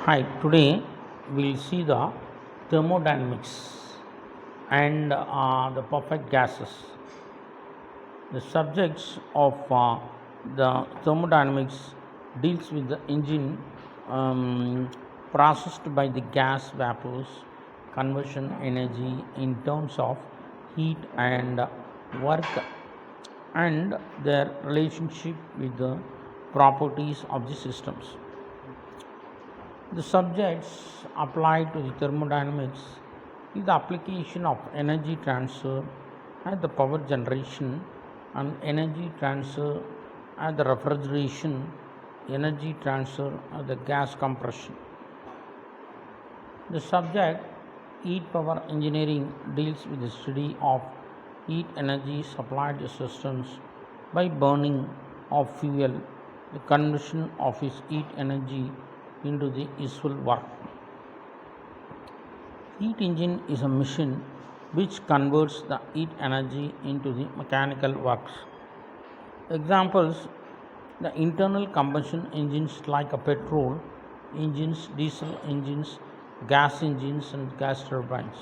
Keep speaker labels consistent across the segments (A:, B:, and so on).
A: Hi, today we'll see the thermodynamics and the perfect gases. The subjects of the thermodynamics deals with the engine processed by the gas vapors conversion energy in terms of heat and work and their relationship with the properties of the systems. The subjects applied to the thermodynamics is the application of energy transfer and the power generation and energy transfer and the refrigeration, energy transfer and the gas compression. The subject heat power engineering deals with the study of heat energy supplied to systems by burning of fuel, the conversion of its heat energy into the useful work. Heat engine is a machine which converts the heat energy into the mechanical works. Examples: the internal combustion engines like a petrol engines, diesel engines, gas engines and gas turbines.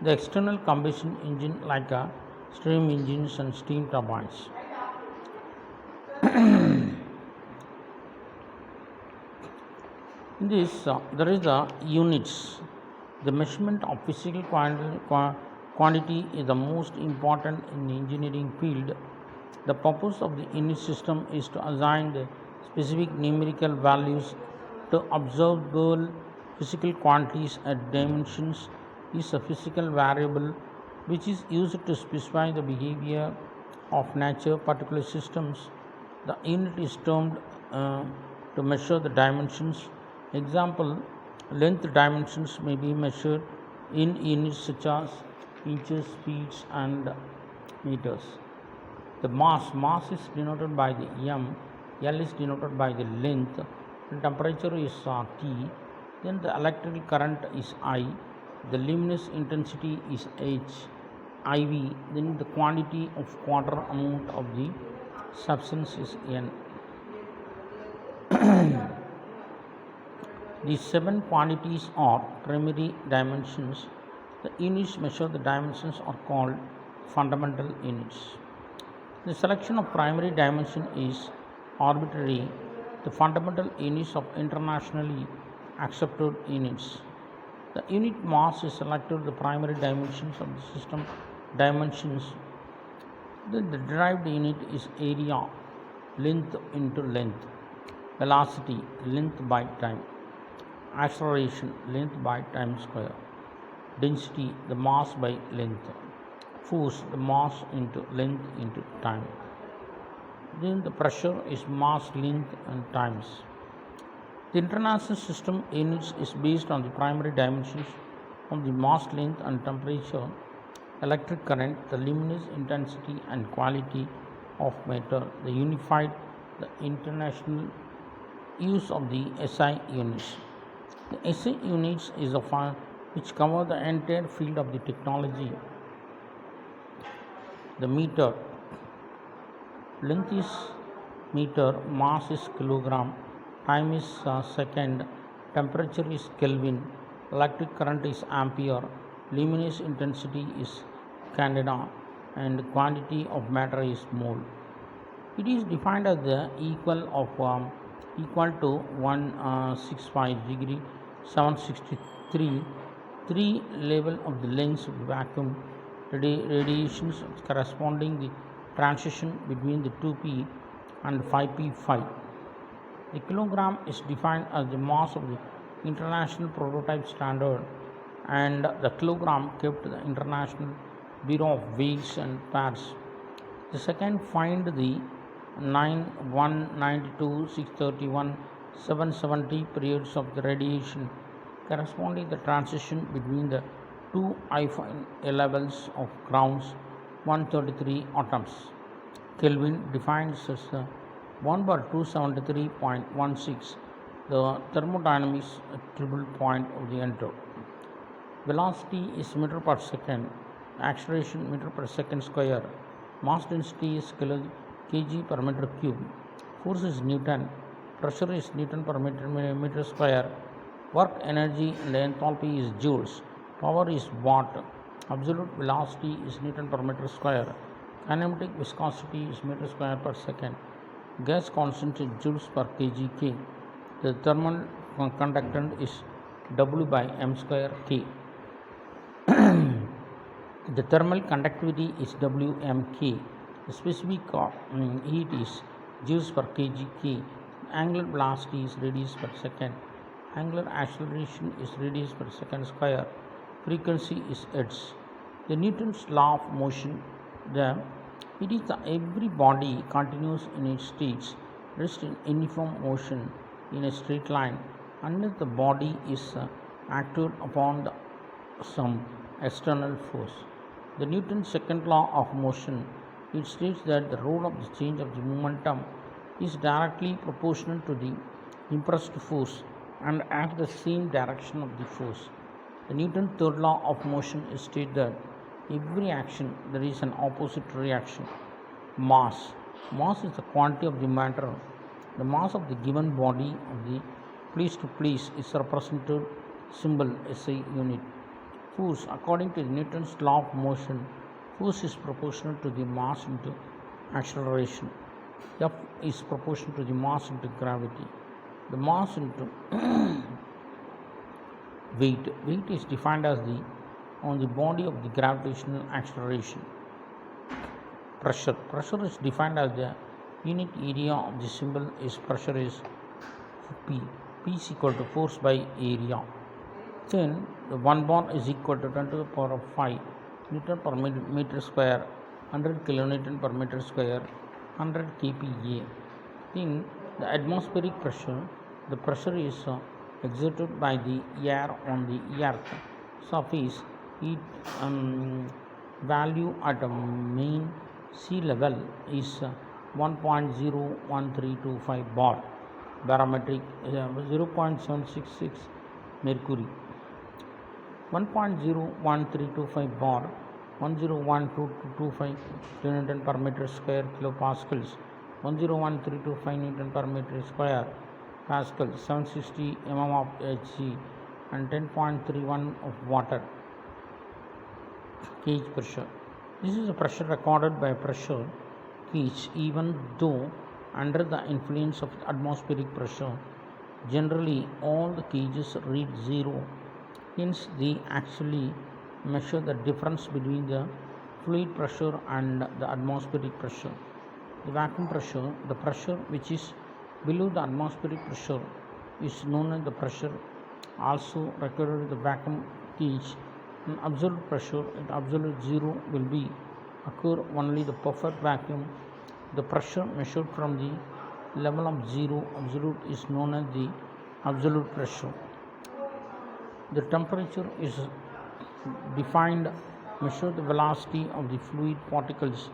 A: The external combustion engine like a steam engines and steam turbines. In this, there is the units. The measurement of physical quantity is the most important in the engineering field. The purpose of the unit system is to assign the specific numerical values to observable physical quantities at dimensions is a physical variable which is used to specify the behavior of nature particular systems. The unit is termed to measure the dimensions. Example: length dimensions may be measured in units such as inches, feet, and meters. The mass is denoted by the m, L is denoted by the length, and temperature is T. Then the electrical current is I, the luminous intensity is H, IV. Then the quantity of quarter amount of the substance is N. These 7 quantities are primary dimensions. The units measure the dimensions are called fundamental units. The selection of primary dimension is arbitrary. The fundamental units of internationally accepted units. The unit mass is selected the primary dimensions of the system dimensions. Then the derived unit is area, length into length, velocity, length by time, acceleration, length by time square, density, the mass by length, force, the mass into length into time. Then the pressure is mass, length and times. The international system units is based on the primary dimensions of the mass, length and temperature, electric current, the luminous intensity and quality of matter. The unified the international use of the SI units. The SI units is a which cover the entire field of the technology. The meter, length is meter, mass is kilogram, time is second, temperature is Kelvin, electric current is ampere, luminous intensity is candela, and quantity of matter is mole. It is defined as the equal to 165 degree 763 3 level of the length of the vacuum radiations corresponding the transition between the 2p and 5p5. The kilogram is defined as the mass of the international prototype standard and the kilogram kept the International Bureau of Weights and Pairs. The second find the 9192 631 770 periods of the radiation corresponding the transition between the two iPhone levels of grounds 133 atoms. Kelvin defines as 1 bar 273.16, the thermodynamics triple point of the enter. Velocity is meter per second, acceleration meter per second square, mass density is kg per meter cube, force is Newton, pressure is Newton per meter square, Work energy and enthalpy is joules. Power is watt. Absolute velocity is Newton per meter square. Kinematic viscosity is meter square per second. Gas constant is joules per kg K. The thermal conductance is W by m square K. The thermal conductivity is Wmk. The specific heat is joules per kg K. Angular velocity is radius per second. Angular acceleration is radius per second square. Frequency is hertz. The Newton's law of motion. Every body continues in its states, rests in uniform motion in a straight line unless the body is acted upon some external force. The Newton's second law of motion, it states that the role of the change of the momentum is directly proportional to the impressed force and acts the same direction of the force. The Newton's third law of motion states that every action there is an opposite reaction. Mass. Mass is the quantity of the matter. The mass of the given body of the place to place is represented symbol SI unit. Force. According to Newton's law of motion, force is proportional to the mass into acceleration. F is proportional to the mass into gravity. The mass into weight. Weight is defined as the on the body of the gravitational acceleration. Pressure. Pressure is defined as the unit area of the symbol is pressure is P. P is equal to force by area. Then the 1 bar is equal to 10 to the power of 5 Newton per meter square, 100 kilonewton per meter square, 100 kPa. In the atmospheric pressure, the pressure is exerted by the air on the earth surface. Its value at mean sea level is 1.01325 bar. Barometric 0.766 mercury. 1.01325 bar, 101225 kilonewton per meter square kilopascals, 101325 Newton per meter square pascal, 760 mm of Hg and 10.31 of water. Gauge pressure. This is the pressure recorded by pressure gauge even though under the influence of atmospheric pressure. Generally all the gauges read 0. Hence they actually measure the difference between the fluid pressure and the atmospheric pressure. The vacuum pressure, the pressure which is below the atmospheric pressure is known as the pressure also recorded in the vacuum gauge. In absolute pressure at absolute 0 will be occur only the perfect vacuum. The pressure measured from the level of 0 absolute is known as the absolute pressure. The temperature is defined measure the velocity of the fluid particles.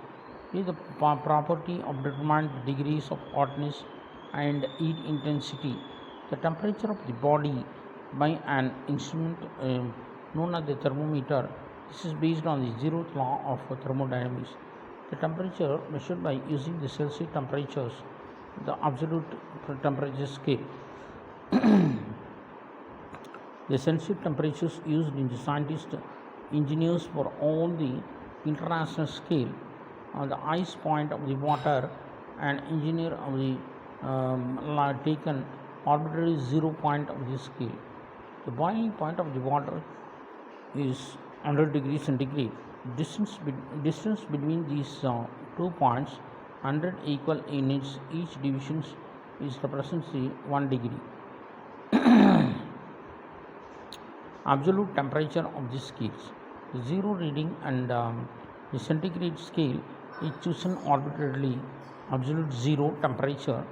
A: It is the property of determined degrees of hotness and heat intensity. The temperature of the body by an instrument known as the thermometer. This is based on the zeroth law of thermodynamics. The temperature measured by using the Celsius temperatures, the absolute temperature scale. The Celsius temperatures used in the scientists, engineers for all the international scale. On the ice point of the water, an engineer of the taken arbitrary 0 point of the scale. The boiling point of the water is 100 degrees centigrade. Distance between these 2 points 100 equal units. Each division is represents the 1 degree. Absolute temperature of the scales. The 0 reading and the centigrade scale is chosen arbitrarily. Absolute 0 temperature,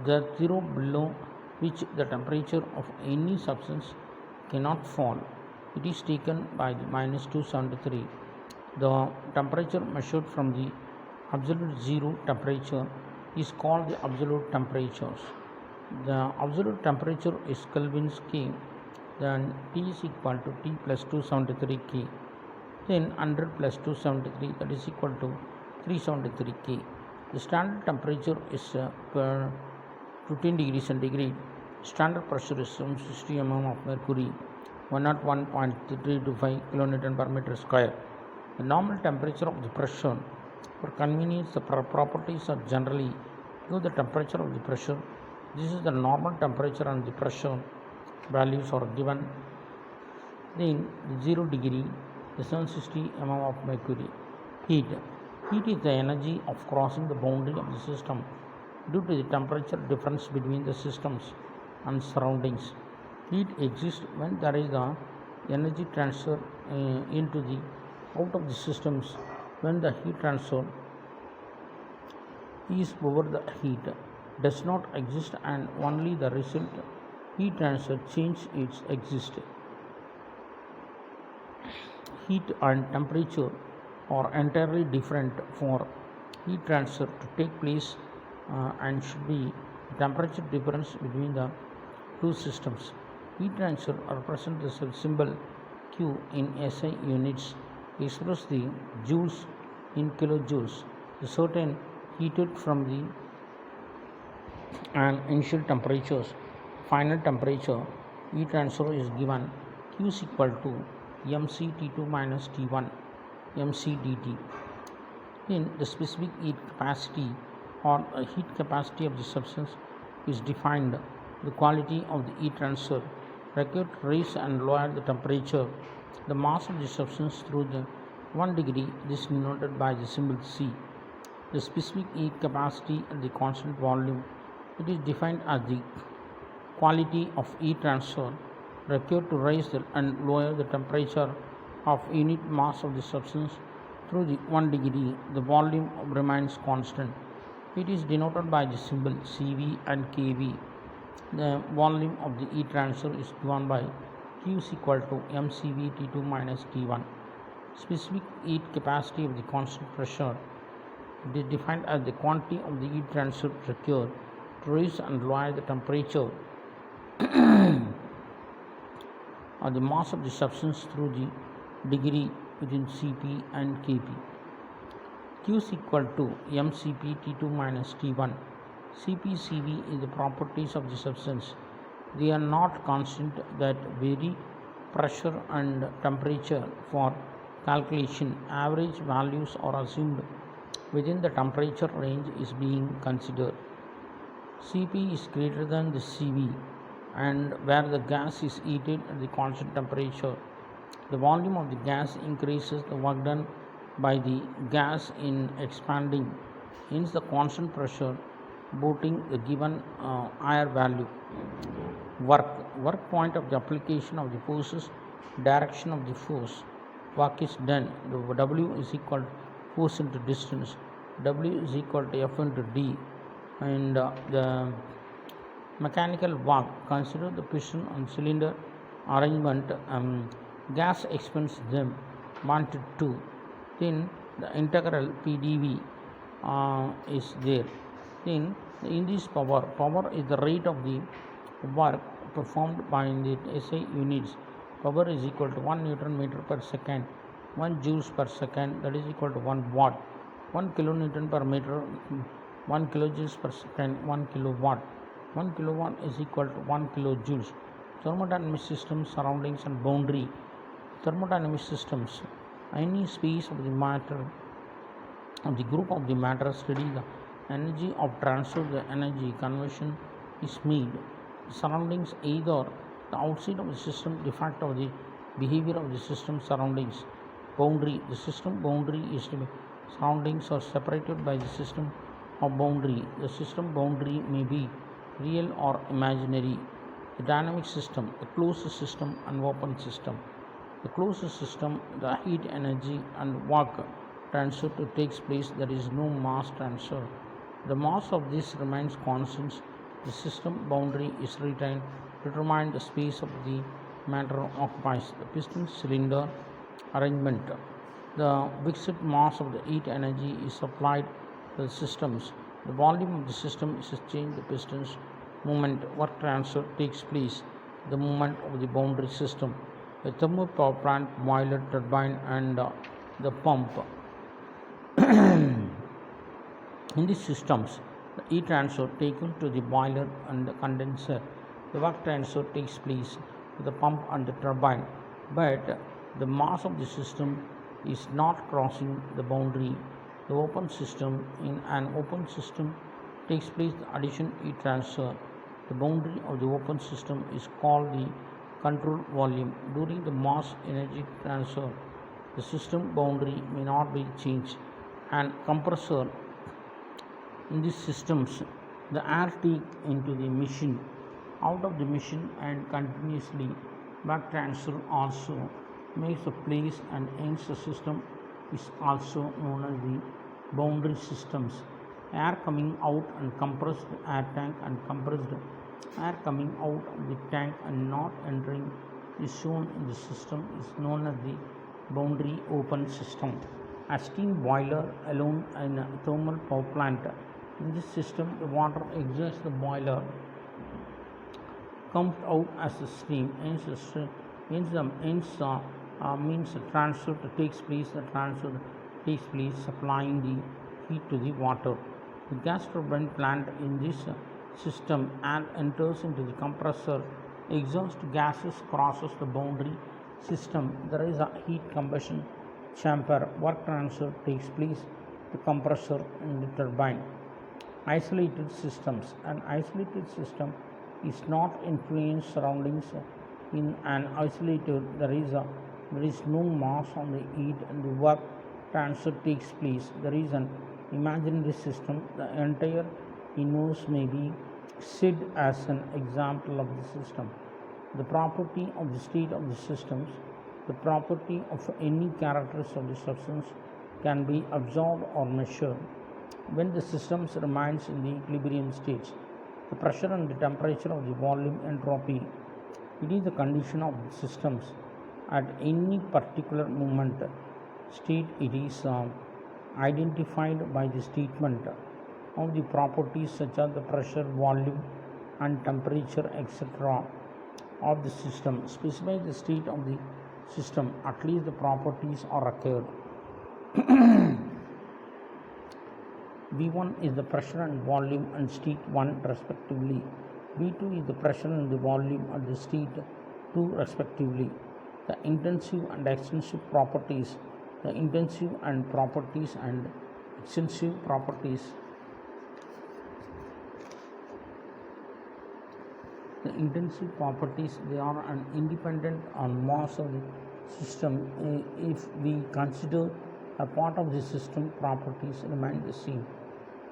A: the 0 below which the temperature of any substance cannot fall. It is taken by the minus 273. The temperature measured from the absolute 0 temperature is called the absolute temperatures. The absolute temperature is Kelvin scale. Then T is equal to T plus 273 K. Then 100 plus 273, that is equal to 373 K. The standard temperature is 15 degrees centigrade. Standard pressure is 760 mm of mercury, 101.325 kilonewton per meter square. The normal temperature of the pressure. For convenience, the properties are generally give the temperature of the pressure. This is the normal temperature and the pressure values are given. Then 0 degree, the 760 mm of mercury. Heat. Heat is the energy of crossing the boundary of the system due to the temperature difference between the systems and surroundings. Heat exists when there is the energy transfer into the out of the systems. When the heat transfer is over, the heat does not exist and only the result heat transfer change its exist. Heat and temperature are entirely different for heat transfer to take place and should be temperature difference between the two systems. Heat transfer represents the symbol Q in SI units, express the joules in kilojoules. The certain heated from the and initial temperatures, final temperature, heat transfer is given Q is equal to mc T2 minus T1 mc dt. In the specific heat capacity or heat capacity of the substance is defined the quality of the heat transfer required to raise and lower the temperature, the mass of the substance through the 1 degree. This is denoted by the symbol C. The specific heat capacity at the constant volume, it is defined as the quality of heat transfer required to raise and lower the temperature of unit mass of the substance through the 1 degree. The volume remains constant. It is denoted by the symbol Cv and Kv. The volume of the heat transfer is given by Q is equal to mcv T2 minus T1. Specific heat capacity of the constant pressure, it is defined as the quantity of the heat transfer required to raise and lower the temperature or the mass of the substance through the degree within Cp and Kp. Q is equal to mcp T2 minus T1. Cp, Cv is the properties of the substance. They are not constant that vary pressure and temperature. For calculation, average values are assumed within the temperature range is being considered. Cp is greater than the Cv and where the gas is heated at the constant temperature, the volume of the gas increases the work done by the gas in expanding. Hence the constant pressure boating the given higher value. Work point of the application of the forces, direction of the force. Work is done. The W is equal to force into distance. W is equal to F into D. And the mechanical work, consider the piston and cylinder arrangement. Gas expands them 1 to 2. Then the integral PdV is there. Then in this power is the rate of the work performed by the SI units. Power is equal to 1 Newton meter per second, 1 joules per second, that is equal to 1 watt, 1 kilonewton per meter, 1 kilojoules per second, 1 kilowatt. 1 kilowatt is equal to 1 kilojoules. Thermodynamic systems, surroundings and boundary. Thermodynamic systems, any space of the matter of the group of the matter study the energy of transfer, the energy conversion is made. Surroundings, either the outside of the system, the fact of the behavior of the system surroundings. Boundary, the system boundary is to be, surroundings are separated by the system of boundary. The system boundary may be real or imaginary. The dynamic system, the closed system and open system. The closed system, the heat, energy and work transfer to takes place, there is no mass transfer. The mass of this remains constant. The system boundary is retained to determine the space of the matter occupies. The piston cylinder arrangement, the fixed mass of the heat energy is supplied to the systems. The volume of the system is changed. The pistons movement, work transfer takes place. The movement of the boundary system, the thermal power plant, boiler, turbine and the pump. In these systems, the heat transfer taken to the boiler and the condenser The work transfer takes place with the pump and the turbine, but the mass of the system is not crossing the boundary. The open system in an open system takes place the addition heat transfer. The boundary of the open system is called the control volume. During the mass energy transfer, the system boundary may not be changed. And compressor in these systems, the air take into the machine out of the machine and continuously back transfer also makes the place and ends the system is also known as the boundary systems. Air coming out and compressed air tank and compressed air coming out of the tank and not entering is shown in the system is known as the boundary open system. A steam boiler alone in a thermal power plant. In this system, the water exits the boiler, comes out as a stream, means the transfer takes place. The transfer takes place, supplying the heat to the water. The gas turbine plant in this system and enters into the compressor. Exhaust gases crosses the boundary system. There is a heat combustion chamber. Work transfer takes place. The compressor in the turbine. Isolated systems. An isolated system is not influenced surroundings. In an isolated there is no mass on the heat and the work transfer takes place. There is an imaginary system. The entire universe may be said as an example of the system. The property of the state of the systems. The property of any characters of the substance can be observed or measured when the system remains in the equilibrium stage. The pressure and the temperature of the volume entropy. It is the condition of the systems at any particular moment state. It is identified by the statement of the properties such as the pressure, volume, and temperature, etc. of the system. Specify the state of the system. At least the properties are occurred. V1 is the pressure and volume and state 1 respectively. V2 is the pressure and the volume at the state 2 respectively. The intensive and extensive properties. The intensive and properties and extensive properties. The intensive properties, they are an independent on mass of the system. If we consider a part of the system, properties remain the same.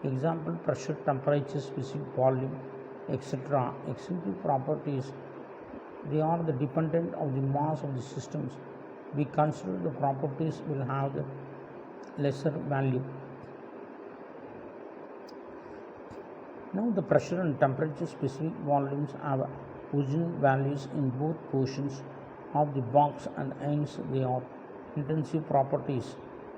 A: Example: pressure, temperature, specific volume, etc. Extensive properties, they are the dependent of the mass of the systems. We consider the properties will have the lesser value. Now the pressure and temperature specific volumes have original values in both portions of the box and hence they are intensive properties.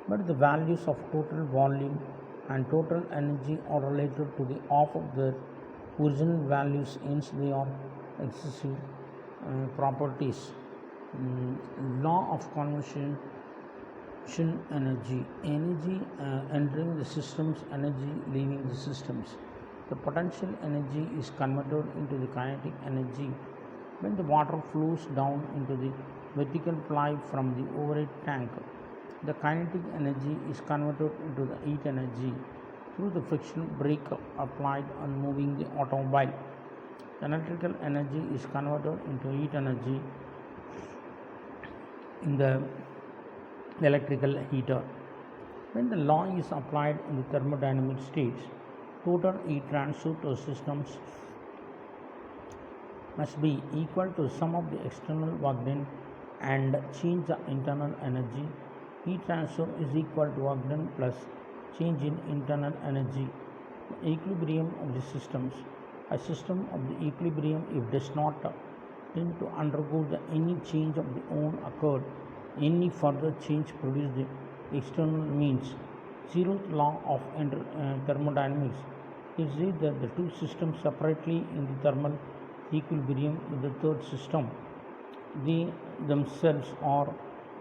A: But the values of total volume and total energy are related to the half of their original values, hence they are excessive properties. Law of conservation energy. Energy entering the systems, energy leaving the systems. The potential energy is converted into the kinetic energy when the water flows down into the vertical pipe from the overhead tank. The kinetic energy is converted into the heat energy through the friction brake applied on moving the automobile. The electrical energy is converted into heat energy in the electrical heater. When the law is applied in the thermodynamic states, total heat transfer to systems must be equal to sum of the external work done and change the internal energy. Heat transfer is equal to work done plus change in internal energy. The equilibrium of the systems. A system of the equilibrium, if does not tend to undergo any change of the own occurred, any further change produced the external means. Zeroth law of thermodynamics is that the two systems separately in the thermal equilibrium with the third system. They themselves are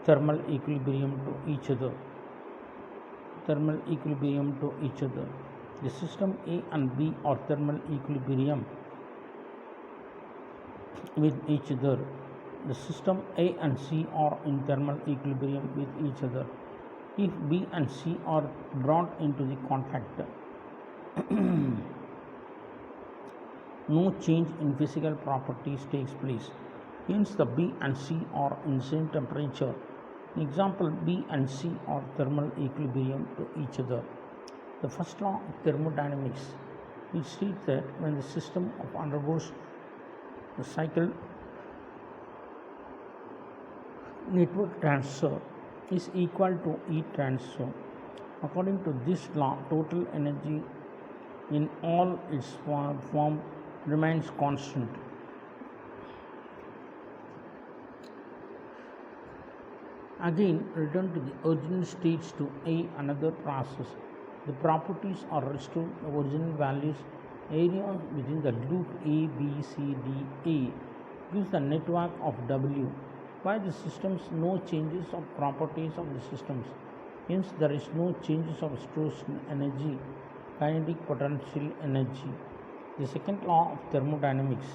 A: thermal equilibrium to each other. Thermal equilibrium to each other. The system A and B are thermal equilibrium with each other. The system A and C are in thermal equilibrium with each other. If B and C are brought into the contact, no change in physical properties takes place. Hence, the B and C are in same temperature. In example, B and C are thermal equilibrium to each other. The first law of thermodynamics, which states that when the system undergoes the cycle network transfer is equal to heat transfer. According to this law, total energy in all its form remains constant. Again, return to the original states to A another process. The properties are restored to the original values. Area within the loop A, B, C, D, A gives the network of W. By the systems, no changes of properties of the systems. Hence, there is no changes of stored energy, kinetic potential energy. The second law of thermodynamics.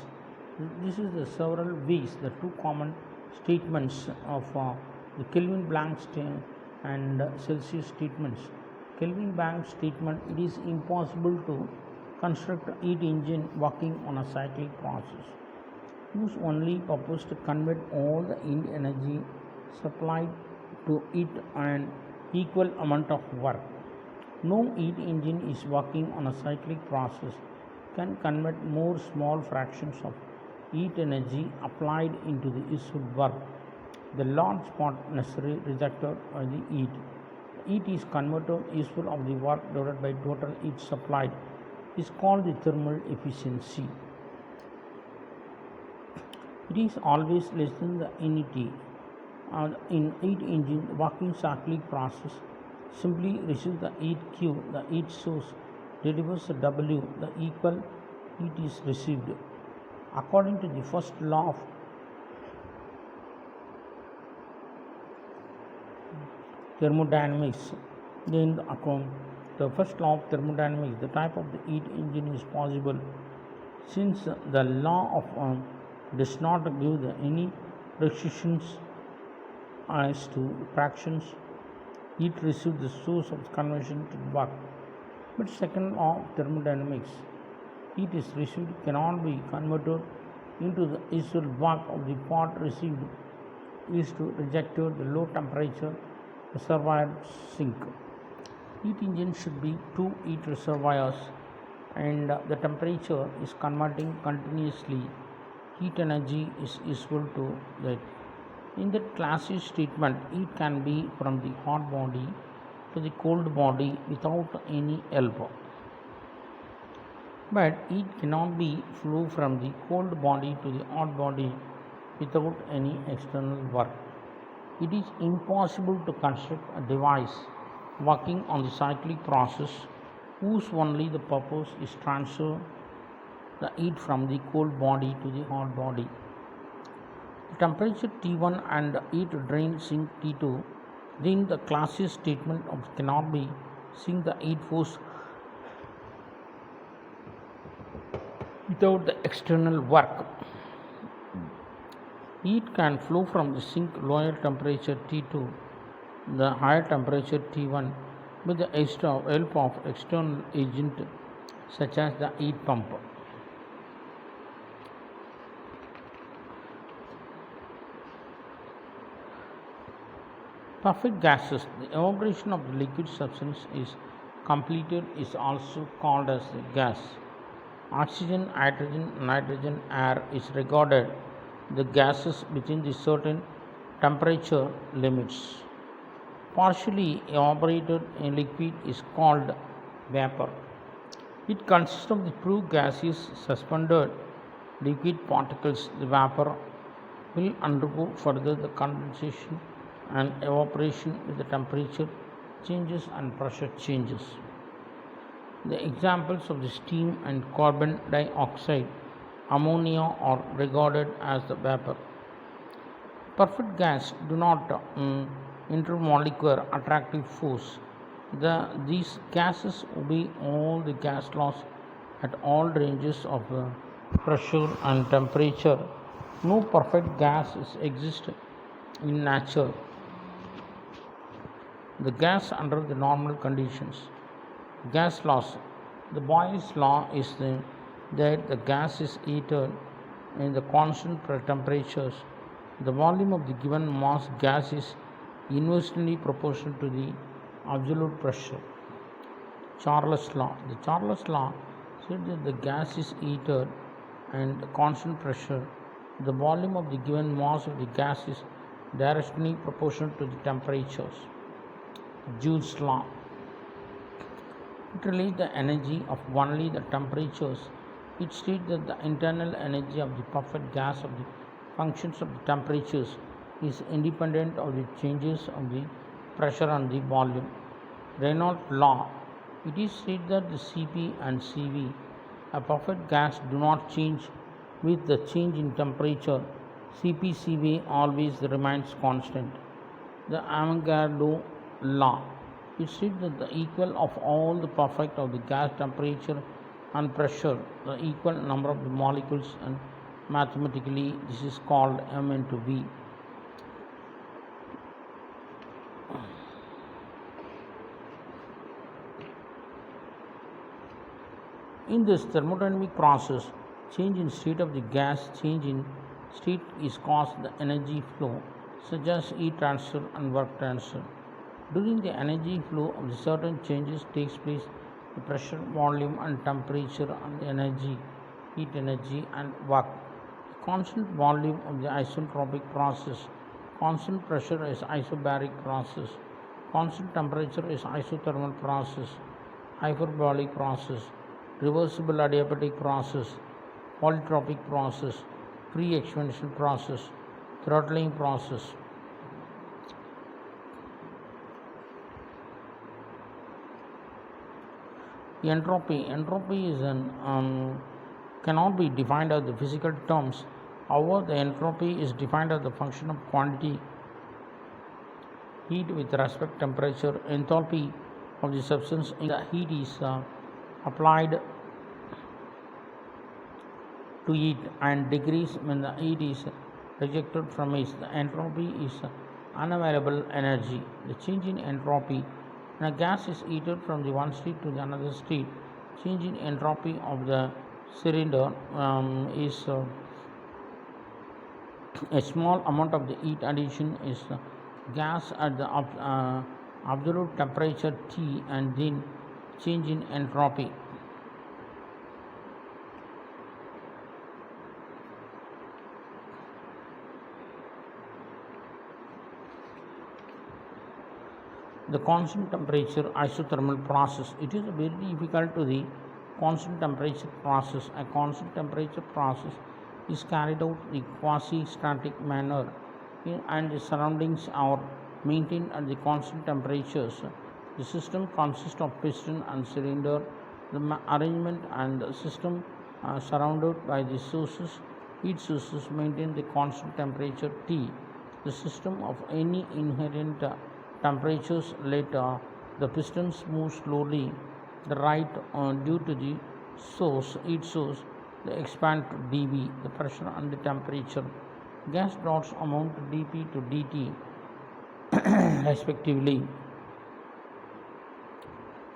A: This is the several ways, the two common statements of the Kelvin-Planck and Celsius statements. Kelvin-Planck statement: it is impossible to construct a heat engine working on a cyclic process, whose only purpose to convert all the heat energy supplied to it an equal amount of work. No heat engine is working on a cyclic process can convert more small fractions of heat energy applied into the issued work. The large part necessarily rejected by the heat. Heat is converted useful of the work divided by total heat supplied is called the thermal efficiency. It is always less than the unity. In heat engine working cyclic process simply receive the heat Q, the heat source delivers the W, the equal heat is received. According to the first law of thermodynamics, then the first law of thermodynamics, the type of the heat engine is possible since the law of does not give any restrictions as to fractions heat received the source of conversion to work. But second law of thermodynamics, heat is received cannot be converted into the usual work of the part received is to reject the low temperature reservoir sink. Heat engine should be two heat reservoirs and the temperature is converting continuously. Heat energy is useful to that. In that Clausius statement, heat can be from the hot body to the cold body without any help. But heat cannot be flow from the cold body to the hot body without any external work. It is impossible to construct a device working on the cyclic process whose only the purpose is transfer the heat from the cold body to the hot body. The temperature T1 and heat drain sink T2, then the Clausius statement of cannot be sink the heat force without the external work. Heat can flow from the sink lower temperature T2 the higher temperature T1 with the help of external agent such as the heat pump. Perfect gases. The evaporation of the liquid substance is completed is also called as the gas. Oxygen, hydrogen, nitrogen, air is regarded the gases within the certain temperature limits. Partially evaporated liquid is called vapor. It consists of the pure gaseous suspended liquid particles. The vapor will undergo further the condensation and evaporation with the temperature changes and pressure changes. The examples of the steam and carbon dioxide, ammonia are regarded as the vapor. Perfect gas do not intermolecular attractive force. These gases obey all the gas laws at all ranges of pressure and temperature No perfect gases exist in nature. The gas under the normal conditions. Gas laws. The Boyle's law is that the gas is heated in the constant temperatures. The volume of the given mass gas is inversely proportional to the absolute pressure. Charles law. The Charles law said that the gas is heated and constant pressure. The volume of the given mass of the gas is directly proportional to the temperatures. Joule's law. It relates the energy of only the temperatures. It states that the internal energy of the perfect gas of the functions of the temperatures is independent of the changes of the pressure and the volume. Reynolds law. It is stated that the Cp and Cv, a perfect gas, do not change with the change in temperature. Cp/Cv always remains constant. The Avogadro law. It states that the equal of all the perfect of the gas temperature and pressure, the equal number of the molecules, and mathematically this is called m into v. In this thermodynamic process, change in state of the gas, change in state is caused the energy flow, such as heat transfer and work transfer. During the energy flow of the certain changes takes place, the pressure, volume and temperature and the energy, heat energy and work. The constant volume of the isentropic process, constant pressure is isobaric process, constant temperature is isothermal process, hyperbolic process, reversible adiabatic process, polytropic process, free expansion process, throttling process. Entropy is cannot be defined as the physical terms. However, the entropy is defined as the function of quantity heat with respect to temperature. Enthalpy of the substance in the heat is applied to it and decrease when the heat is rejected from it. The entropy is unavailable energy. The change in entropy when a gas is heated from the one state to the another state, change in entropy of the cylinder is a small amount of the heat addition is gas at the absolute temperature T and then change in entropy. The constant temperature isothermal process. It is very difficult to the constant temperature process. A constant temperature process is carried out in a quasi-static manner and the surroundings are maintained at the constant temperatures. The system consists of piston and cylinder. The arrangement and the system are surrounded by the sources. Each sources maintain the constant temperature T. The system of any inherent temperatures later, the pistons move slowly the right due to the source, each source, they expand to dV, the pressure and the temperature. Gas dots amount to dP to dt respectively.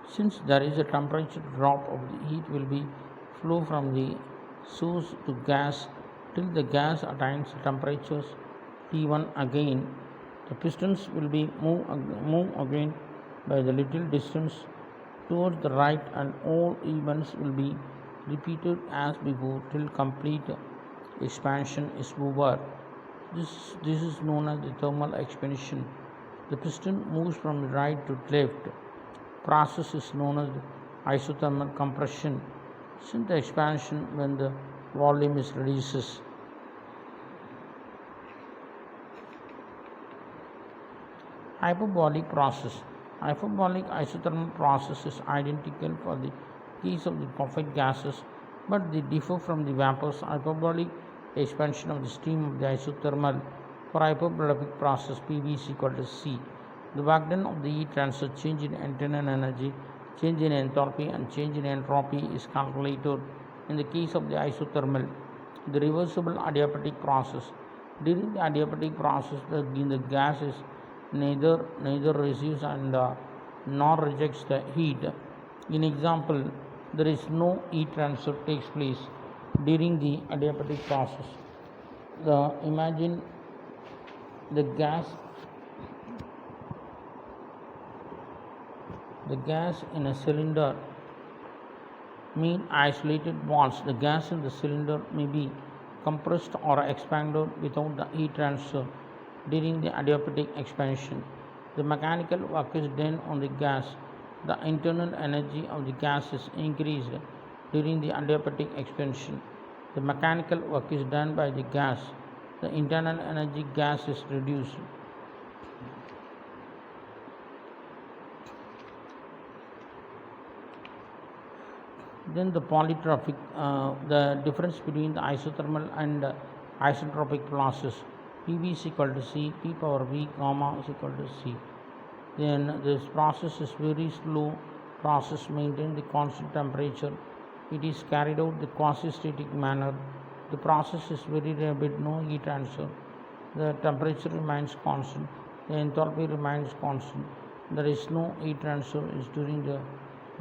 A: Since there is a temperature drop of the heat will be flow from the source to gas till the gas attains temperatures T1 again. The pistons will be move again by the little distance towards the right and all events will be repeated as before till complete expansion is over. This is known as the thermal expansion. The piston moves from right to left. Process is known as isothermal compression. Since the expansion when the volume is reduces. Hyperbolic process. Hyperbolic isothermal process is identical for the case of the perfect gases, but they differ from the vapors. Hyperbolic expansion of the stream of the isothermal. For hyperbolic process, PV is equal to C. The work done of the heat transfer, change in internal energy, change in enthalpy and change in entropy is calculated in the case of the isothermal. The reversible adiabatic process. During the adiabatic process, the gas is neither receives and nor rejects the heat. In example, there is no heat transfer takes place during the adiabatic process. Imagine the gas in a cylinder mean isolated walls. The gas in the cylinder may be compressed or expanded without the heat transfer during the adiabatic expansion. The mechanical work is done on the gas. The internal energy of the gas is increased during the adiabatic expansion. The mechanical work is done by the gas. The internal energy gas is reduced. Then the polytropic, the difference between the isothermal and isotropic process. PV is equal to C, P power V, gamma is equal to C. Then this process is very slow process, maintain the constant temperature. It is carried out the quasi-static manner. The process is very rapid, no heat transfer. The temperature remains constant. The enthalpy remains constant. There is no heat transfer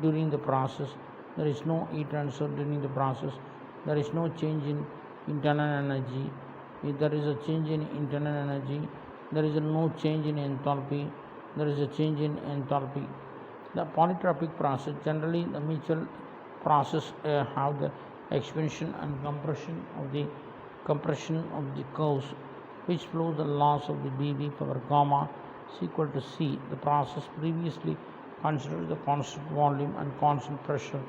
A: during the process. There is no heat transfer during the process. There is no change in internal energy. If there is a change in internal energy, there is no change in enthalpy. There is a change in enthalpy. The polytropic process, generally the mutual process have the expansion and compression of the curves, which flows the loss of the BV power gamma is equal to C. The process previously considered the constant volume and constant pressure,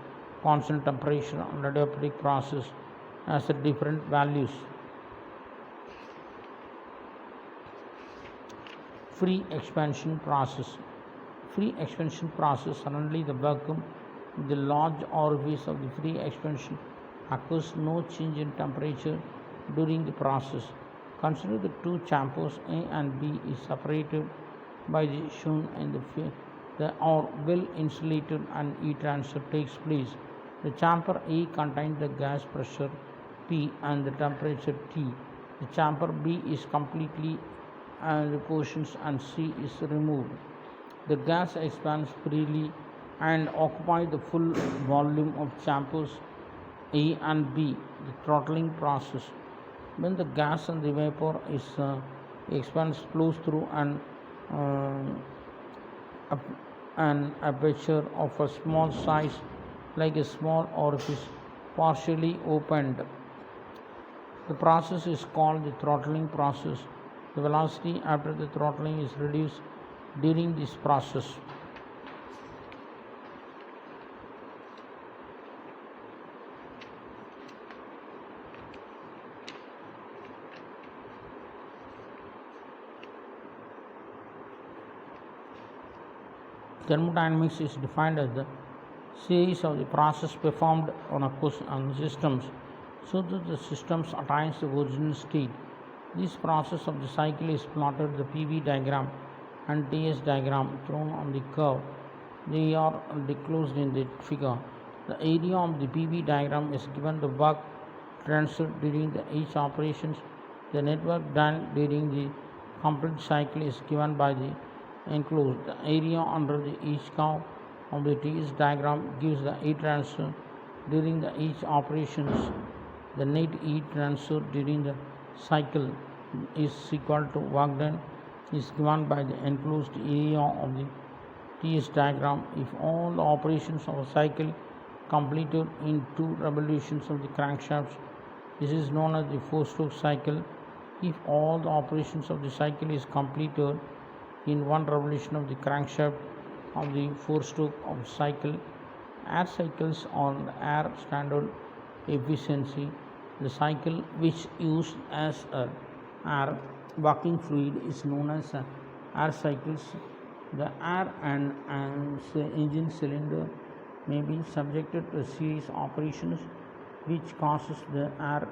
A: constant temperature and adiabatic process as the different values. Free expansion process. Free expansion process, suddenly the vacuum in the large orifice of the free expansion occurs no change in temperature during the process. Consider the two chambers A and B is separated by the shown in the are well insulated and heat transfer takes place. The chamber A contains the gas pressure P and the temperature T. The chamber B is completely repositioned and C is removed. The gas expands freely and occupies the full volume of chambers A and B, the throttling process. When the gas and the vapor expands, flows through an aperture of a small size like a small orifice partially opened. The process is called the throttling process. The velocity after the throttling is reduced during this process. Thermodynamics is defined as the series of the process performed on systems so that the systems attains the original state. This process of the cycle is plotted the PV diagram and TS diagram thrown on the curve. They are disclosed in the figure. The area of the PV diagram is given the work transferred during each operations. The network done during the complete cycle is given by the enclosed. The area under each curve of the TS diagram gives the heat transfer during each operations. The net heat transfer during the cycle is equal to work done is given by the enclosed area of the TS diagram. If all the operations of a cycle completed in 2 revolutions of the crankshaft, this is known as the 4-stroke cycle. If all the operations of the cycle is completed in 1 revolution of the crankshaft of the 4-stroke of cycle, air cycles are air standard efficiency. The cycle which used as a air working fluid is known as air cycles. The air and engine cylinder may be subjected to a series of operations which causes the air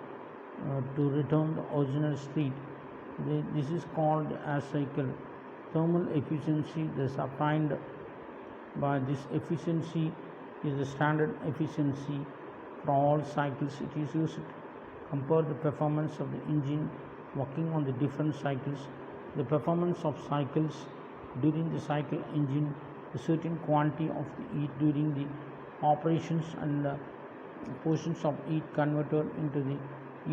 A: to return the original state. This is called air cycle. Thermal efficiency is obtained by this efficiency is the standard efficiency for all cycles. It is used compare the performance of the engine working on the different cycles, the performance of cycles during the cycle engine, a certain quantity of the heat during the operations and portions of heat converted into the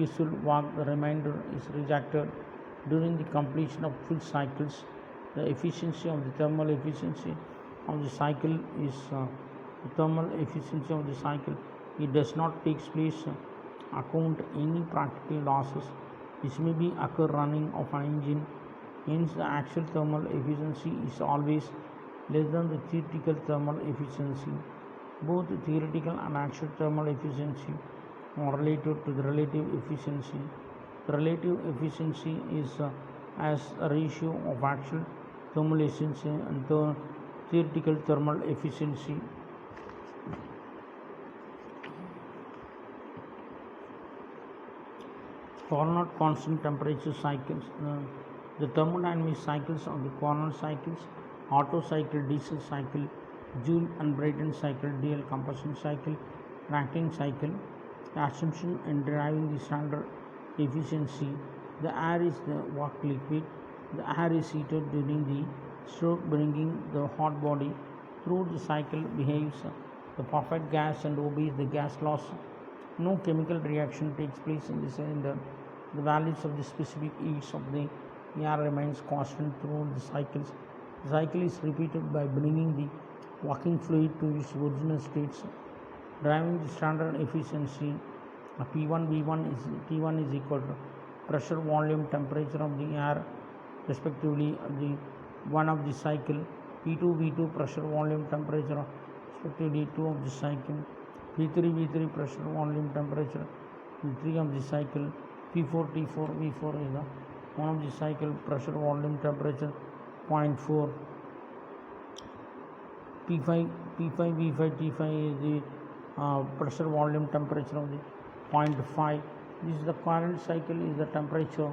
A: useful work, the remainder is rejected during the completion of full cycles. The efficiency of the thermal efficiency of the cycle is the thermal efficiency of the cycle. It does not take place account any practical losses which may be occur running of an engine. Hence, the actual thermal efficiency is always less than the theoretical thermal efficiency. Both theoretical and actual thermal efficiency are related to the relative efficiency. The relative efficiency is as a ratio of actual thermal efficiency and theoretical thermal efficiency. Carnot constant temperature cycles. The thermodynamic cycles of the Carnot cycles, Otto cycle, diesel cycle, Joule and Brayton cycle, dual combustion cycle, Rankine cycle. The assumption in deriving the standard efficiency: the air is the work liquid. The air is heated during the stroke, bringing the hot body through the cycle, behaves the perfect gas and obeys the gas laws. No chemical reaction takes place in the cylinder. The values of the specific heats of the air remains constant through the cycles. The cycle is repeated by bringing the working fluid to its original states, driving the standard efficiency. P1 is equal to pressure, volume, temperature of the air, respectively. The one of the cycle. P2 pressure, volume, temperature, respectively 2 of the cycle. P3 pressure, volume, temperature, 3 of the cycle. P4 V4 is the one of the cycle, pressure, volume, temperature 0.4. P5 T5 is the pressure, volume, temperature of the 0.5. This is the current cycle, is the temperature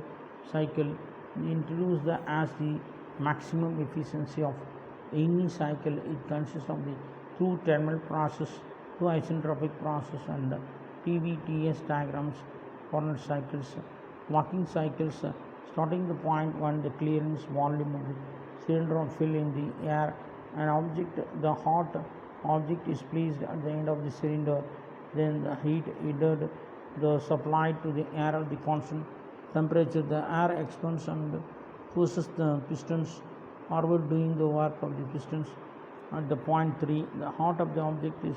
A: cycle. We introduce the as the maximum efficiency of any cycle. It consists of the two thermal process, two isentropic process, and the TVTS diagrams. Carnot cycles, working cycles, starting the point 1, the clearance volume of the cylinder or fill in the air. An object, the hot object, is placed at the end of the cylinder. Then the heat added the supply to the air at the constant temperature. The air expands and pushes the pistons forward, doing the work of the pistons. At the point 3, the heart of the object is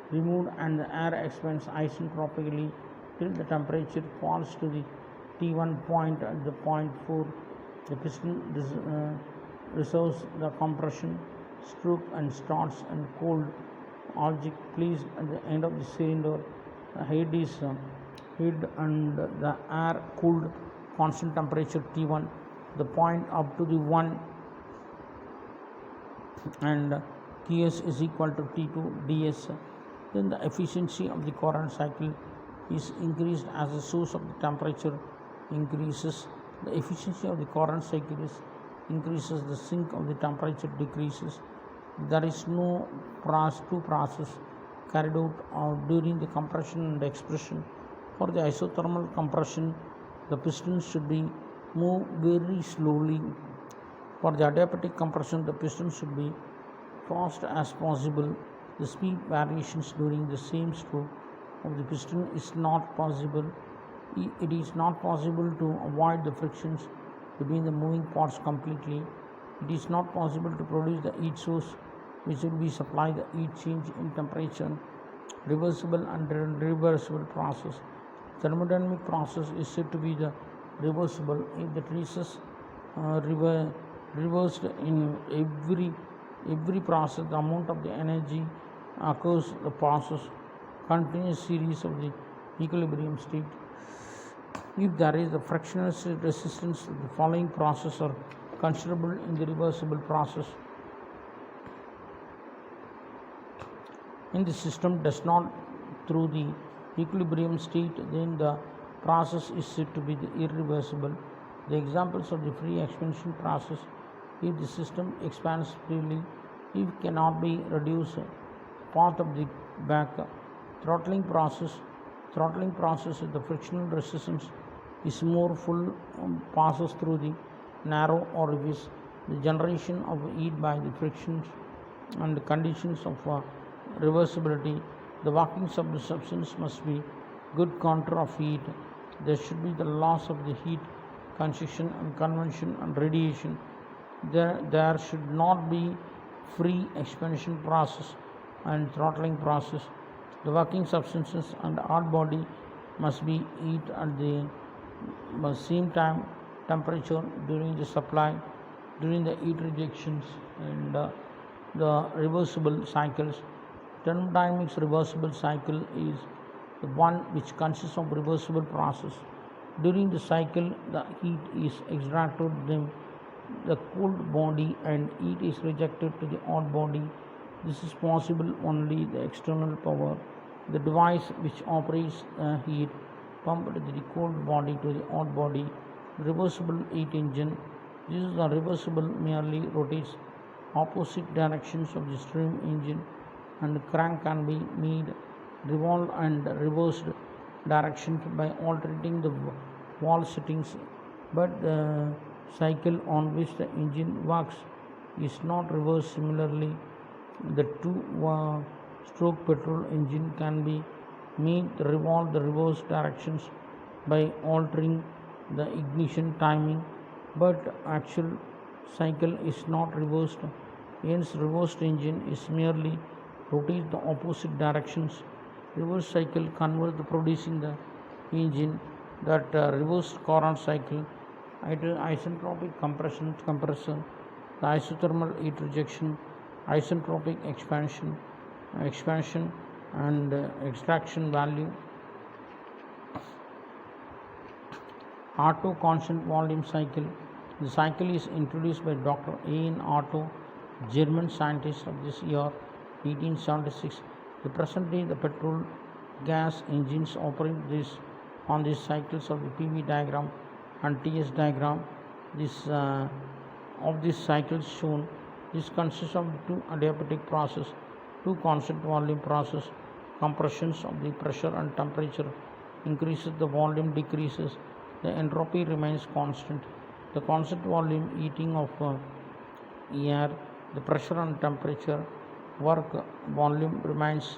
A: removed and the air expands isentropically till the temperature falls to the T1 point. At the point 4, the piston reserves the compression stroke and starts and cold object placed at the end of the cylinder. The head is head and the air cooled constant temperature T1. The point up to the 1 and Ts is equal to T2 ds. Then the efficiency of the Carnot cycle is increased as the source of the temperature increases. The efficiency of the Carnot cycle is increases, the sink of the temperature decreases. There is no two process carried out during the compression and expression. For the isothermal compression, the pistons should be moved very slowly. For the adiabatic compression, the pistons should be fast as possible. The speed variations during the same stroke of the piston is not possible. It is not possible to avoid the frictions between the moving parts completely. It is not possible to produce the heat source which will be supplied the heat change in temperature. Reversible and reversible process. Thermodynamic process is said to be the reversible if the traces reversed in every process. The amount of the energy occurs the process continuous series of the equilibrium state. If there is a frictional resistance, the following processes are considerable in the reversible process. In the system does not through the equilibrium state, then the process is said to be the irreversible. The examples of the free expansion process: if the system expands freely, if cannot be reduced, part of the back throttling process, Throttling process is the frictional resistance is more full passes through the narrow orifice. The generation of heat by the frictions and the conditions of reversibility. The workings of the substance must be good counter of heat. There should be the loss of the heat, convection and convention and radiation. There should not be free expansion process and throttling process. The working substances and hard body must be heat at the same time temperature during the supply, during the heat rejections and the reversible cycles. Thermodynamics reversible cycle is the one which consists of reversible process. During the cycle, the heat is extracted from the cold body and heat is rejected to the hot body. This is possible only the external power. The device which operates heat pumped to the cold body to the hot body. Reversible heat engine. This is the reversible merely rotates opposite directions of the steam engine and the crank can be made revolve and reversed direction by altering the wall settings, but the cycle on which the engine works is not reversed. Similarly, the two-stroke petrol engine can be made revolve the reverse directions by altering the ignition timing, but actual cycle is not reversed. Hence, reversed engine is merely rotates the opposite directions. Reverse cycle converts the producing the engine that reverse Carnot cycle, isentropic compressor, the isothermal heat rejection, isentropic expansion and extraction value. Otto constant volume cycle. The cycle is introduced by Dr. A. N. Otto, German scientist of this year 1876. The present day the petrol gas engines operate on these cycles of the PV diagram and TS diagram. This of these cycles shown. This consists of two adiabatic process, two constant volume process. Compressions of the pressure and temperature increases, the volume decreases, the entropy remains constant. The constant volume heating of air, the pressure and temperature, work volume remains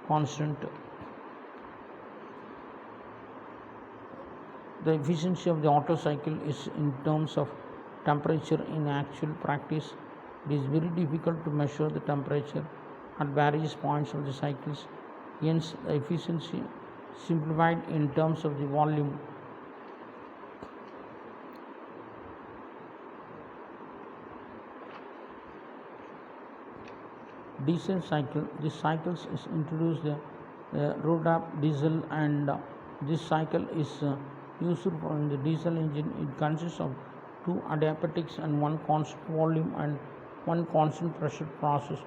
A: constant. The efficiency of the Otto cycle is in terms of temperature. In actual practice, it is very difficult to measure the temperature at various points of the cycles. Hence, the efficiency simplified in terms of the volume. Diesel cycle. This cycles is introduced the Rodap diesel, and this cycle is used for the diesel engine. It consists of two adiabatics and one constant volume and one constant pressure process.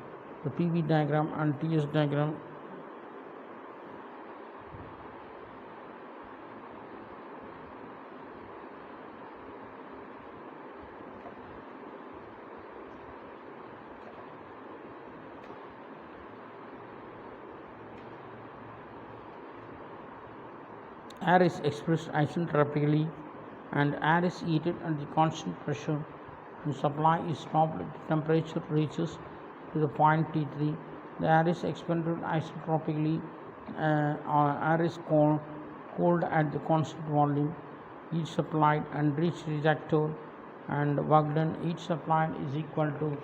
A: The PV diagram and TS diagram. Air is expressed isentropically and air is heated at the constant pressure and supply is stopped at the temperature reaches to the point T3. The air is expanded isentropically, air is cooled at the constant volume, heat supplied and reach rejector and work done. Heat supplied is equal to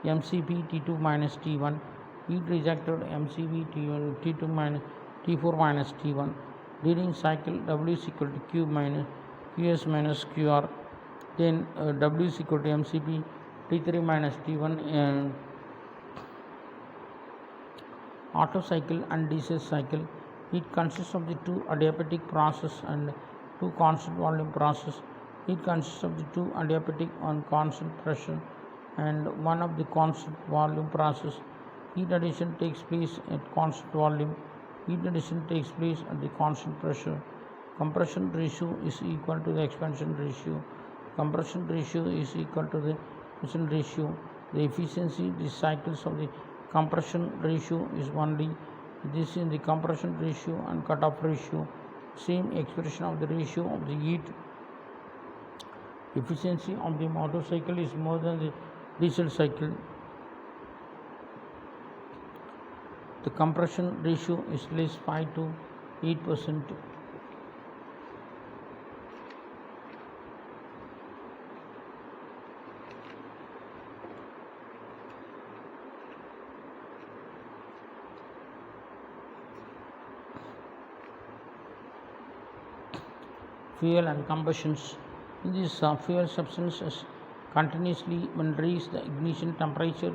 A: mcp T2 minus T1, heat rejected mcp T2 minus T4 minus T1. During cycle, W is equal to Q minus Qs minus Qr. Then W is equal to mcp T3 minus T1. Otto cycle and diesel cycle. It consists of the two adiabatic process and two constant volume process. It consists of the two adiabatic on constant pressure and one of the constant volume process. Heat addition takes place at constant volume. Heat addition takes place at the constant pressure. Compression ratio is equal to the expansion ratio. Compression ratio is equal to the expansion ratio. The efficiency, the cycles of the compression ratio is only This is the compression ratio and cutoff ratio. Same expression of the ratio of the heat efficiency of the motorcycle is more than the diesel cycle. The compression ratio is less 5 to 8%. Fuel and combustions. In these fuel substances continuously when raise the ignition temperature,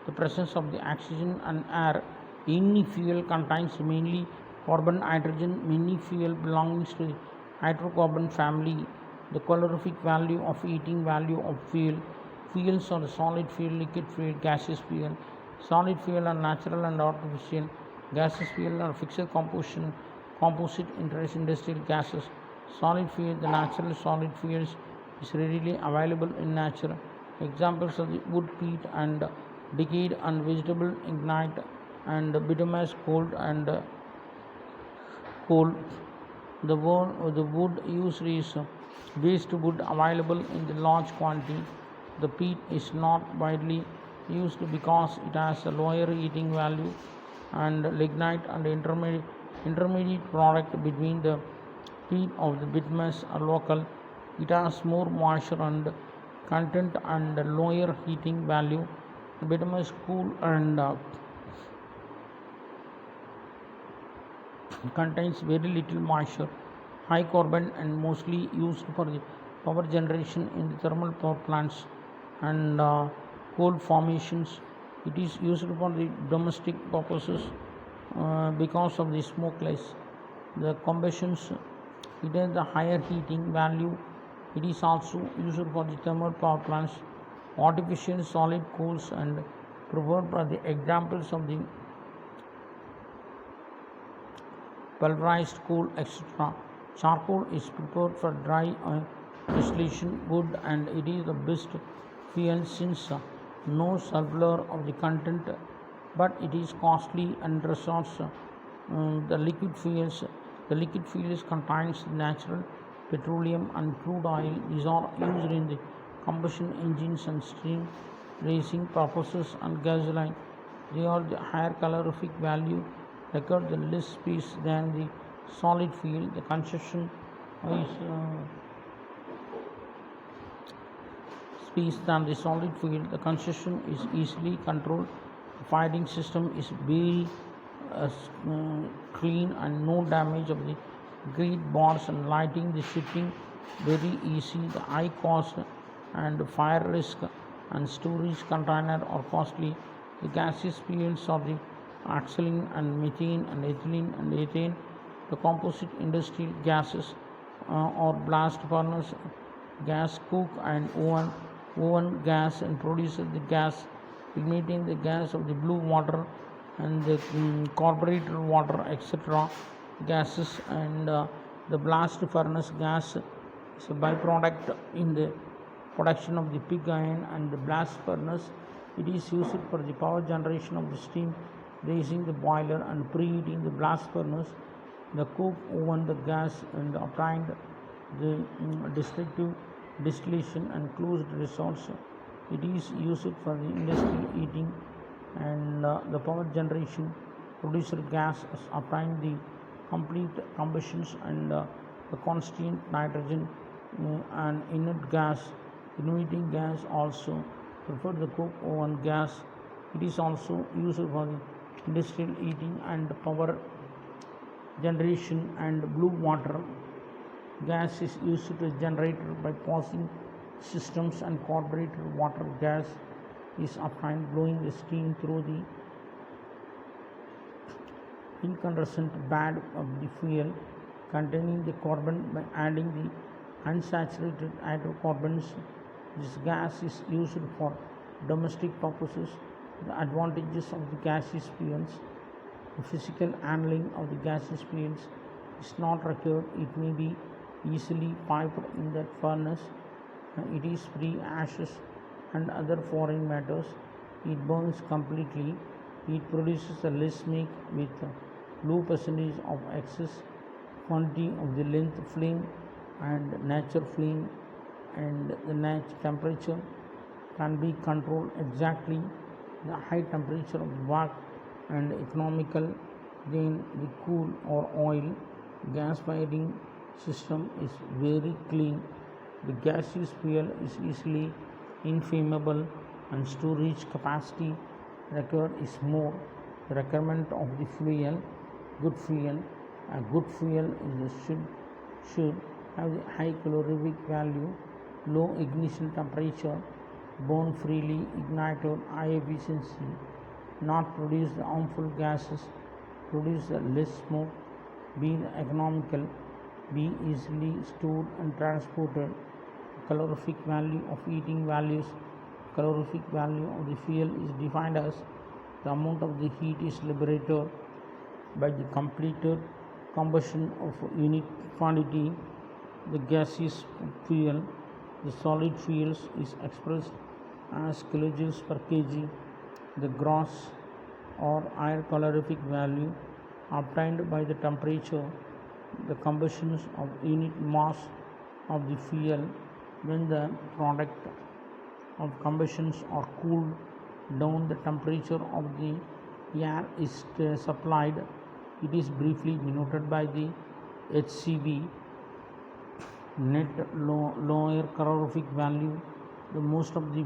A: the presence of the oxygen and air. Any fuel contains mainly carbon, hydrogen. Many fuel belongs to hydrocarbon family. The calorific value of heating value of fuel. Fuels are solid fuel, liquid fuel, gaseous fuel. Solid fuel are natural and artificial. Gaseous fuel are fixed composition, composite industrial gases. Solid fuel, the natural solid fuels is readily available in nature. Examples of the wood, peat, and decayed and vegetable ignite and bituminous coal. The wood used is waste wood available in the large quantity. The peat is not widely used because it has a lower heating value, and lignite and intermediate product between the peat of the bituminous are local. It has more moisture and content and lower heating value. Bituminous cool and contains very little moisture, high carbon, and mostly used for the power generation in the thermal power plants and coal formations. It is used for the domestic purposes because of the smokeless. The combustions, it has the higher heating value. It is also used for the thermal power plants, artificial solid coals, and preferred for the examples of the pulverized coal, etc. Charcoal is prepared for dry distillation wood, and it is the best fuel since no sulfur of the content, but it is costly and resorts the liquid fuels. The liquid fuels contains natural petroleum and crude oil. These are used in the combustion engines and steam racing purposes and gasoline. They are the higher calorific value, record the less space than the solid fuel. The consumption is space than the solid fuel. The consumption is easily controlled. The firing system is very uh, clean and no damage of the grid bars and lighting. The shipping very easy. The high cost and fire risk and storage container are costly. The gaseous fuels are the oxygen and methane and ethylene and ethane. The composite industrial gases or blast furnace gas, cook and oven gas and produces the gas, emitting the gas of the blue water and the carburetor water, etc. gases, and the blast furnace gas is a byproduct in the production of the pig iron, and the blast furnace, it is used for the power generation of the steam, raising the boiler and preheating the blast furnace. The coke oven, the gas and obtained the destructive distillation and closed resorts. It is used for the industrial heating and the power generation. Producer gas is obtained the complete combustions and the constant nitrogen and inert gas. Emitting gas also prefer the coke oven gas. It is also used for the industrial heating and power generation, and blue water gas is used to generator by passing systems, and carburetor water gas is obtained blowing the steam through the incandescent bed of the fuel containing the carbon by adding the unsaturated hydrocarbons. This gas is used for domestic purposes. The advantages of the gaseous fuels: the physical handling of the gaseous fuels is not required. It may be easily piped in the furnace. It is free ashes and other foreign matters. It burns completely. It produces a less smoke with low percentage of excess quantity of the length flame and nature flame, and the natural temperature can be controlled exactly. The high temperature of work and economical, then the cool or oil gas firing system is very clean. The gaseous fuel is easily inflammable and storage capacity required is more. The requirement of the fuel, good fuel, a good fuel should have the high calorific value, low ignition temperature, burn freely, ignited, high efficiency, not produce the harmful gases, produce less smoke, be economical, be easily stored and transported. Calorific value of heating values. Calorific value of the fuel is defined as the amount of the heat is liberated by the completed combustion of unit quantity. The gaseous fuel, the solid fuels is expressed as kilojoules per kg. The gross or higher calorific value obtained by the temperature, the combustions of unit mass of the fuel when the product of combustions are cooled down, the temperature of the air is supplied. It is briefly denoted by the HCV, net lower calorific value. The most of the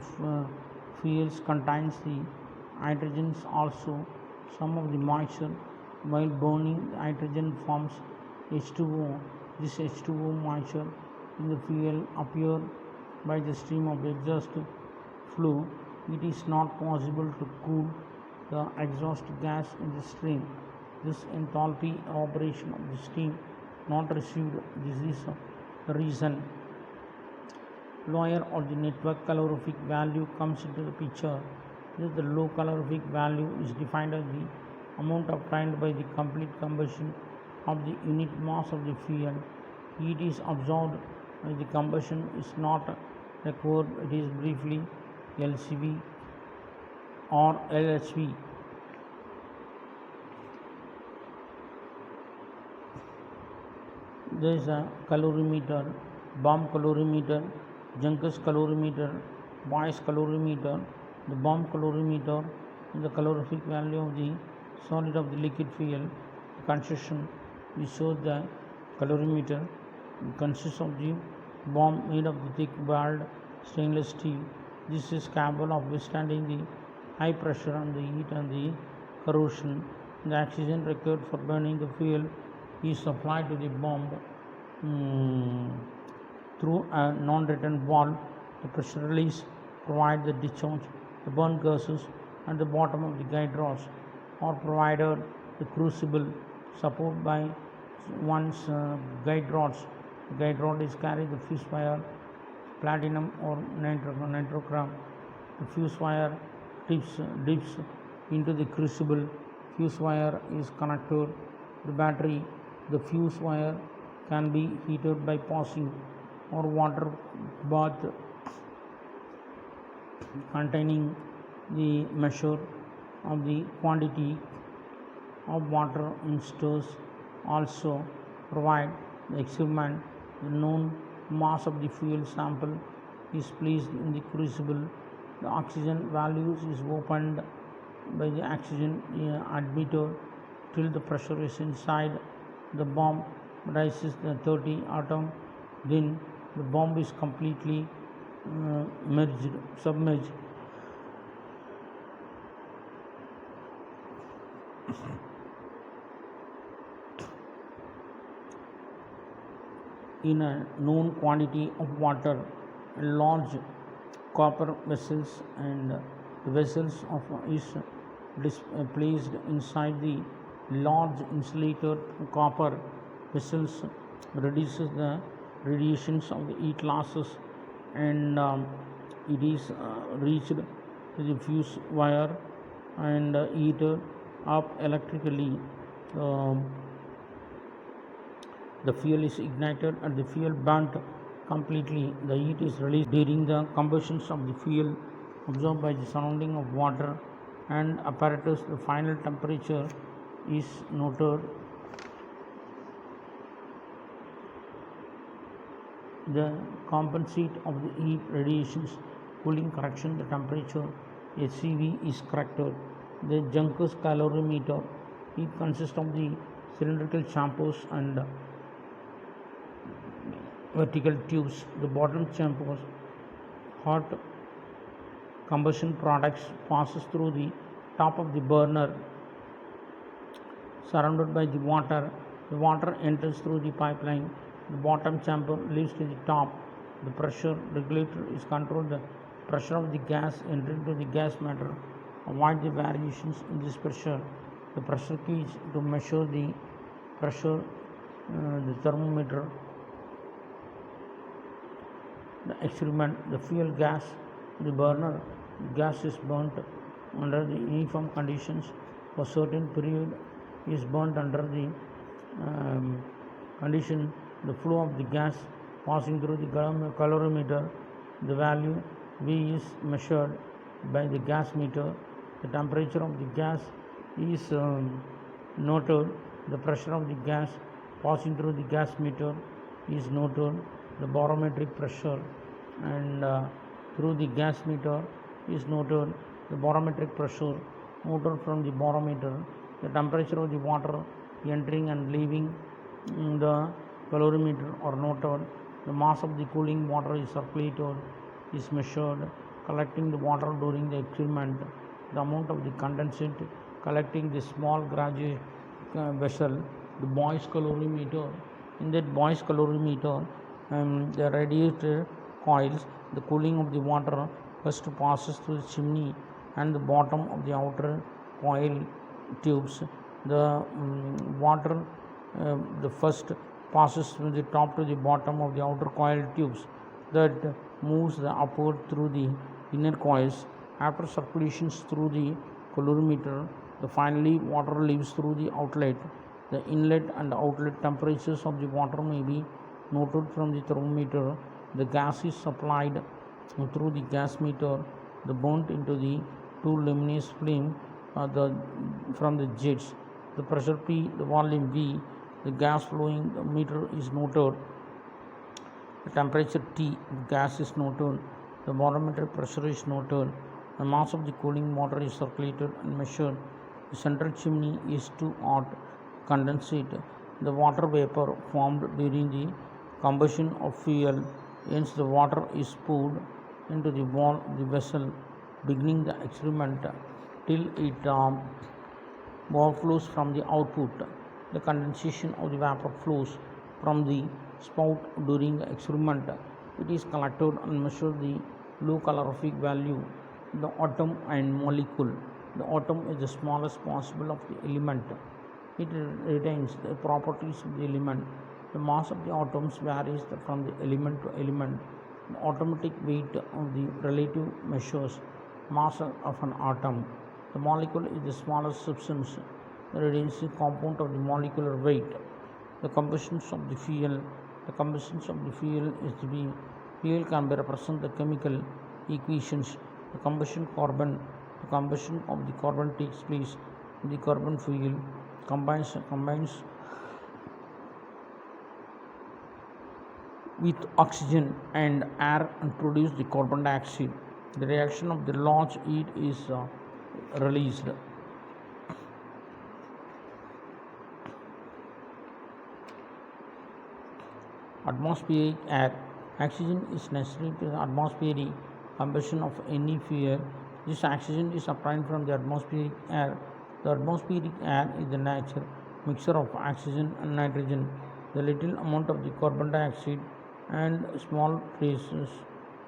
A: fuels contains the hydrogens also. Some of the moisture while burning hydrogen forms H2O. This H2O moisture in the fuel appear by the stream of exhaust flow. It is not possible to cool the exhaust gas in the stream. This enthalpy evaporation of the steam not received. This is the reason. Lower or the network calorific value comes into the picture. The low calorific value is defined as the amount obtained by the complete combustion of the unit mass of the fuel. Heat is absorbed by the combustion is not required. It is briefly LCV or LHV. There is a calorimeter, bomb calorimeter, Junkers calorimeter, Boyce calorimeter. The bomb calorimeter is the calorific value of the solid of the liquid fuel. The construction we show the calorimeter. It consists of the bomb made of the thick barred stainless steel. This is capable of withstanding the high pressure and the heat and the corrosion. The oxygen required for burning the fuel is supplied to the bomb through a non-return valve. The pressure release provides the discharge. The burn gases at the bottom of the guide rods are provided the crucible support by one's guide rods. The guide rod is carried the fuse wire, platinum or nitrochrome. The fuse wire dips into the crucible. Fuse wire is connected to the battery. The fuse wire can be heated by passing or water bath containing the measure of the quantity of water in stores. Also provide the experiment. The known mass of the fuel sample is placed in the crucible. The oxygen values is opened by the oxygen admitter till the pressure is inside the bomb rises the 30 atom. Then the bomb is completely submerged. In a known quantity of water, large copper vessels, and the vessels of is placed inside the large insulated copper vessels reduces the radiations of the heat losses, and it is reached to the fuse wire and heated up electrically. The fuel is ignited and the fuel burnt completely. The heat is released during the combustions of the fuel absorbed by the surrounding of water and apparatus. The final temperature is noted. The compensate of the heat radiations cooling correction the temperature HCV is corrected. The Junkers calorimeter, it consists of the cylindrical chambers and vertical tubes. The bottom chambers, hot combustion products passes through the top of the burner surrounded by the water. The water enters through the pipeline. The bottom chamber leads to the top. The pressure regulator is controlled. The pressure of the gas entering to the gas matter. Avoid the variations in this pressure. The pressure gauge to measure the pressure, the thermometer, the experiment, the fuel gas, the burner. Gas is burnt under the uniform conditions for certain period is burnt under the condition. The flow of the gas passing through the calorimeter. The value V is measured by the gas meter. The temperature of the gas is noted. The pressure of the gas passing through the gas meter is noted. The barometric pressure and through the gas meter is noted. The barometric pressure noted from the barometer. The temperature of the water entering and leaving the calorimeter are noted. The mass of the cooling water is circulated, is measured. Collecting the water during the experiment. The amount of the condensate collecting the small graduate vessel, the Boyce calorimeter. In that Boyce calorimeter, the radiator coils, the cooling of the water first passes through the chimney and the bottom of the outer coil tubes. The water the first passes from the top to the bottom of the outer coil tubes that moves the upward through the inner coils. After circulations through the calorimeter, the finally water leaves through the outlet. The inlet and outlet temperatures of the water may be noted from the thermometer. The gas is supplied through the gas meter. The burnt into the two luminous flame from the jets. The pressure P, the volume V, the gas flowing the meter is noted. The temperature T, gas is noted. The barometric pressure is noted. The mass of the cooling water is circulated and measured. The central chimney is too hot. Condensate, the water vapor formed during the combustion of fuel. Hence, the water is poured into the wall of the vessel, beginning the experiment till it overflows from the output. The condensation of the vapor flows from the spout during the experiment. It is collected and measured the low calorific value. The atom and molecule. The atom is the smallest possible of the element. It retains the properties of the element. The mass of the atoms varies from the element to element. The atomic weight of the relative measures mass of an atom. The molecule is the smallest substance. The reducing compound of the molecular weight. The combustions of the fuel. The combustions of the fuel is to be fuel can be represent the chemical equations. The combustion carbon. The combustion of the carbon takes place. The carbon fuel combines with oxygen and air and produce the carbon dioxide. The reaction of the large heat is released. Atmospheric air. Oxygen is necessary to the atmospheric combustion of any fuel. This oxygen is obtained from the atmospheric air. The atmospheric air is the natural mixture of oxygen and nitrogen. The little amount of the carbon dioxide and small traces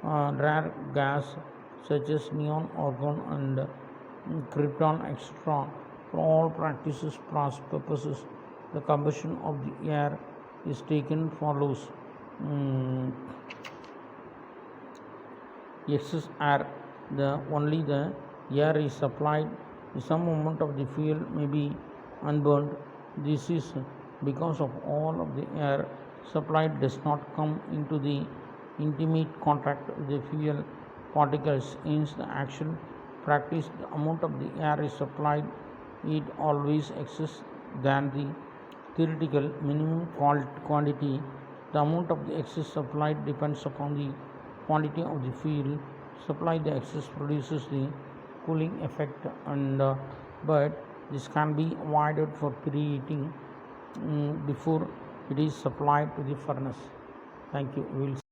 A: rare gas such as neon, argon and krypton, etc. For all practices purposes, the combustion of the air is taken follows. Excess air, only the air is supplied. Some amount of the fuel may be unburned. This is because of all of the air supplied does not come into the intimate contact with the fuel particles. Hence, the actual practice, the amount of the air is supplied it always excess than the theoretical minimum quantity. The amount of the excess supplied depends upon the quantity of the fuel supplied. The excess produces the cooling effect, and but this can be avoided for preheating before it is supplied to the furnace. Thank you. We will